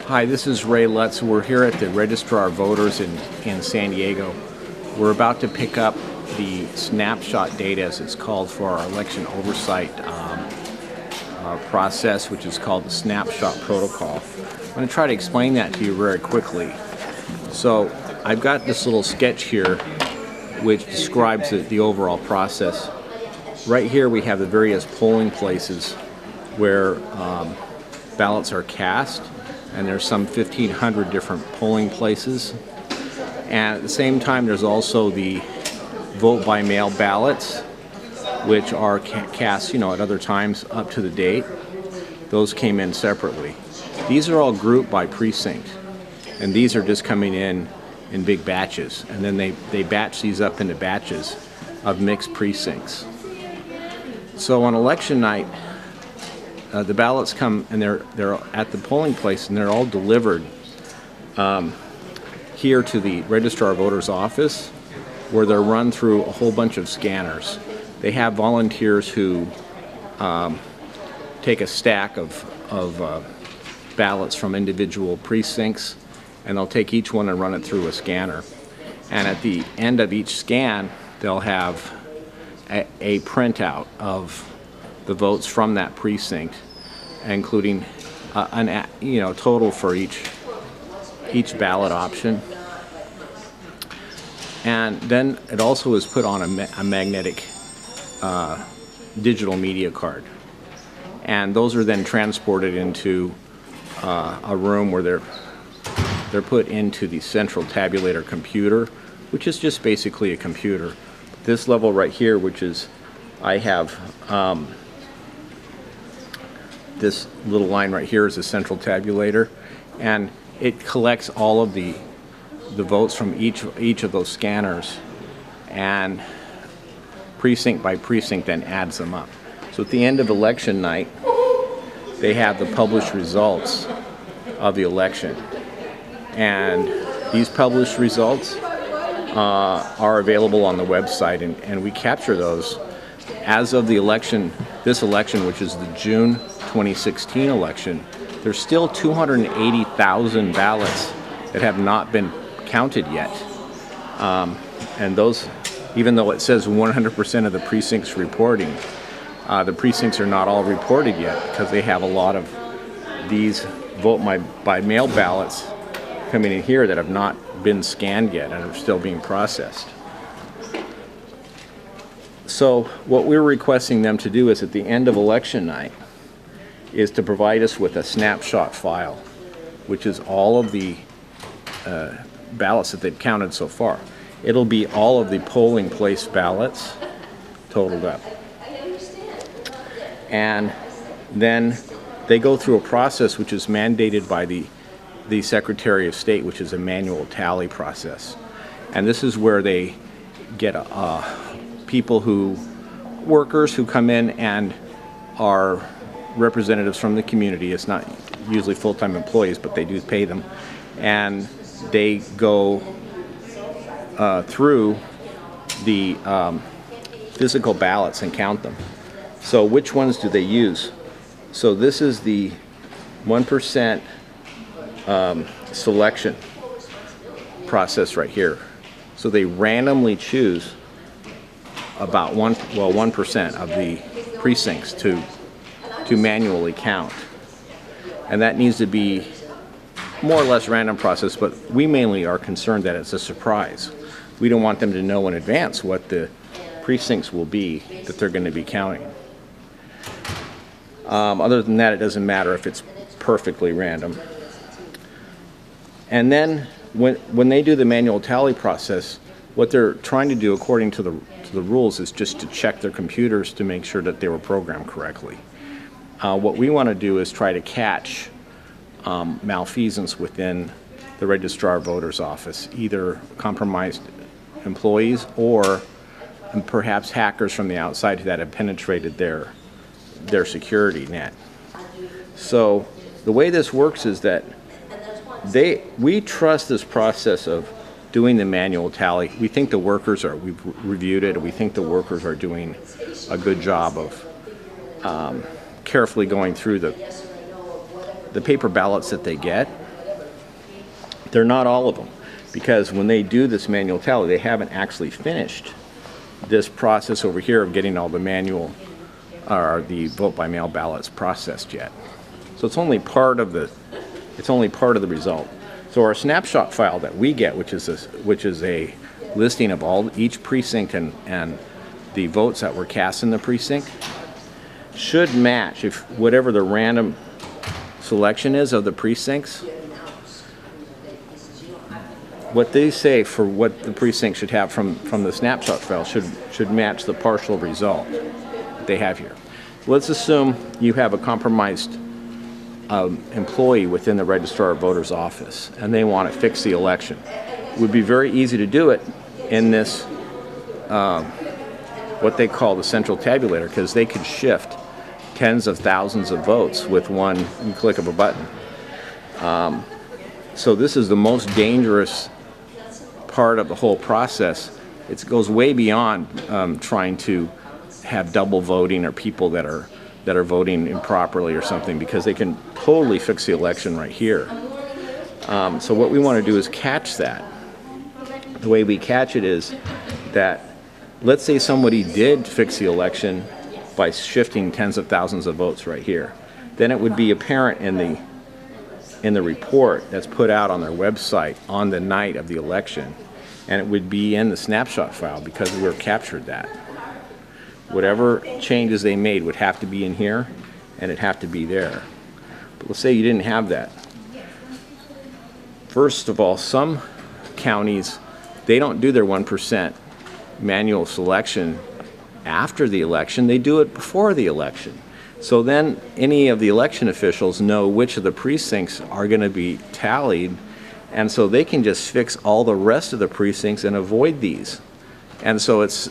Hi, this is Ray Lutz. We're here at the Registrar of Voters in San Diego. We're about to pick up the snapshot data, as it's called, for our election oversight process, which is called the Snapshot Protocol. I'm going to try to explain that to you very quickly. So I've got this little sketch here which describes the overall process. Right here we have the various polling places where ballots are cast, and there's some 1,500 different polling places. And at the same time, there's also the vote by mail ballots, which are cast, at other times up to the date. Those came in separately. These are all grouped by precinct, and these are just coming in big batches, and then they batch these up into batches of mixed precincts. So on election night, the ballots come and they're at the polling place, and they're all delivered here to the Registrar of Voters office, where they're run through a whole bunch of scanners. They have volunteers who take a stack of ballots from individual precincts, and they'll take each one and run it through a scanner. And at the end of each scan, they'll have a printout of the votes from that precinct, including total for each ballot option. And then it also is put on a magnetic digital media card, and those are then transported into a room where they're put into the central tabulator computer, which is just basically a computer. This level right here, which is, I have this little line right here is a central tabulator, and it collects all of the votes from each of those scanners, and precinct by precinct then adds them up. So at the end of election night, they have the published results of the election, and these published results are available on the website, and we capture those as of the election, this election, which is the June 2016 election. There's still 280,000 ballots that have not been counted yet, and those, even though it says 100% of the precincts reporting, the precincts are not all reported yet, because they have a lot of these vote by mail ballots coming in here that have not been scanned yet and are still being processed. So what we're requesting them to do is, at the end of election night, is to provide us with a snapshot file, which is all of the ballots that they've counted so far. It'll be all of the polling place ballots totaled up. And then they go through a process which is mandated by the Secretary of State, which is a manual tally process. And this is where they get workers who come in and are representatives from the community. It's not usually full-time employees, but they do pay them. And they go through the physical ballots and count them. So which ones do they use? So this is the 1% selection process right here. So they randomly choose about 1% of the precincts to manually count, and that needs to be more or less random process, but we mainly are concerned that it's a surprise. We don't want them to know in advance what the precincts will be that they're going to be counting. Other than that, it doesn't matter if it's perfectly random. And then when they do the manual tally process, what they're trying to do, according to the rules, is just to check their computers to make sure that they were programmed correctly. What we want to do is try to catch malfeasance within the Registrar of Voters office, either compromised employees or perhaps hackers from the outside that have penetrated their security net. So the way this works is that we trust this process of doing the manual tally. We think the workers we've reviewed it, and we think the workers are doing a good job of carefully going through the paper ballots that they get They're not all of them, because when they do this manual tally, they haven't actually finished this process over here of getting all the manual or the vote by mail ballots processed yet. So it's only part of the result. So our snapshot file that we get, which is a listing of each precinct and the votes that were cast in the precinct, should match if whatever the random selection is of the precincts. What they say for what the precinct should have from the snapshot file should match the partial result they have here. Let's assume you have a compromised employee within the Registrar of Voters office and they want to fix the election. It would be very easy to do it in this what they call the central tabulator, because they could shift tens of thousands of votes with one click of a button. So this is the most dangerous part of the whole process. It goes way beyond trying to have double voting or people that are voting improperly or something, because they can totally fix the election right here. So what we want to do is catch that. The way we catch it is that, let's say somebody did fix the election by shifting tens of thousands of votes right here. Then it would be apparent in the report that's put out on their website on the night of the election, and it would be in the snapshot file because we captured that. Whatever changes they made would have to be in here, and it'd have to be there. But let's say you didn't have that. First of all, some counties, they don't do their 1% manual selection after the election, they do it before the election. So then any of the election officials know which of the precincts are going to be tallied, and so they can just fix all the rest of the precincts and avoid these. And so it's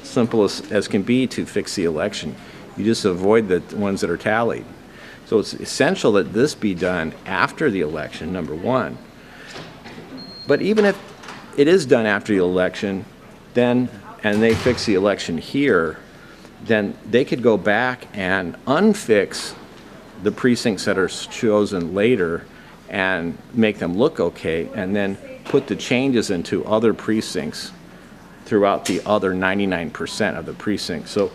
simple as can be to fix the election. You just avoid the ones that are tallied. So it's essential that this be done after the election, number one. But even if it is done after the election, and they fix the election here, then they could go back and unfix the precincts that are chosen later and make them look okay, and then put the changes into other precincts throughout the other 99% of the precincts. So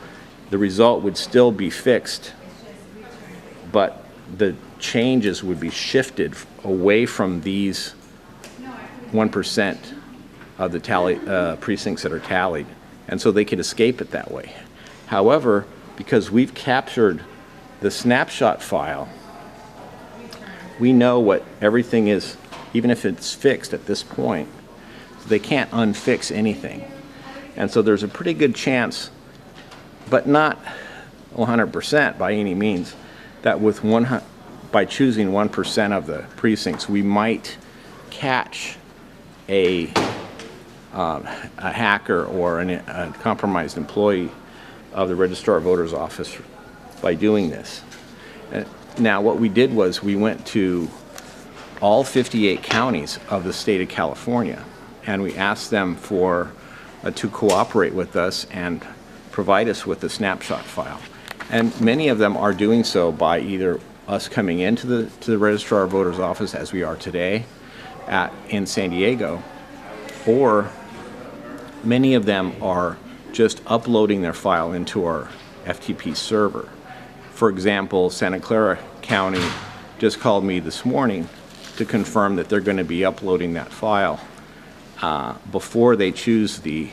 the result would still be fixed, but the changes would be shifted away from these 1% of the precincts that are tallied, and so they could escape it that way. However, because we've captured the snapshot file, we know what everything is, even if it's fixed at this point. So they can't unfix anything. And so there's a pretty good chance, but not 100% by any means, that by choosing 1% of the precincts, we might catch a hacker or a compromised employee of the Registrar of Voters office by doing this. Now what we did was we went to all 58 counties of the state of California, and we asked them to cooperate with us and provide us with the snapshot file. And many of them are doing so by either us coming into the Registrar of Voters office, as we are today in San Diego, or many of them are just uploading their file into our FTP server. For example, Santa Clara County just called me this morning to confirm that they're going to be uploading that file before they choose the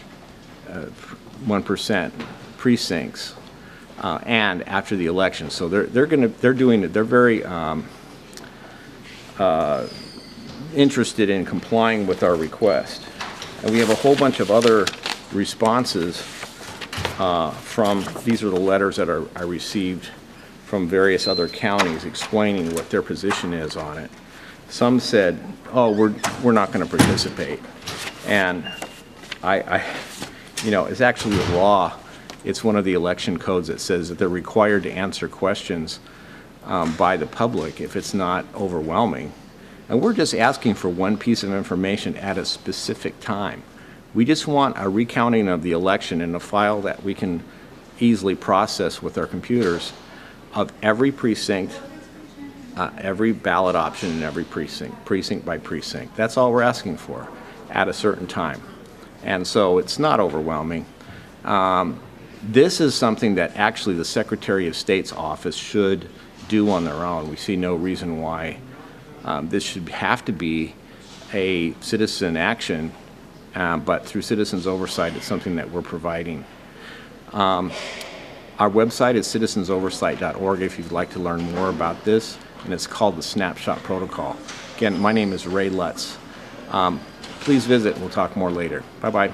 1% precincts and after the election. So they're doing it. They're very interested in complying with our request. And we have a whole bunch of other responses these are the letters that I received from various other counties explaining what their position is on it. Some said, oh, we're not going to participate. And it's actually a law. It's one of the election codes that says that they're required to answer questions by the public if it's not overwhelming. And we're just asking for one piece of information at a specific time. We just want a recounting of the election in a file that we can easily process with our computers of every precinct every ballot option in every precinct, precinct by precinct. That's all we're asking for at a certain time. And so it's not overwhelming. This is something that actually the Secretary of State's office should do on their own. We see no reason why this should have to be a citizen action, but through citizens' oversight, it's something that we're providing. Our website is citizensoversight.org if you'd like to learn more about this, and it's called the Snapshot Protocol. Again, my name is Ray Lutz. Please visit. We'll talk more later. Bye-bye.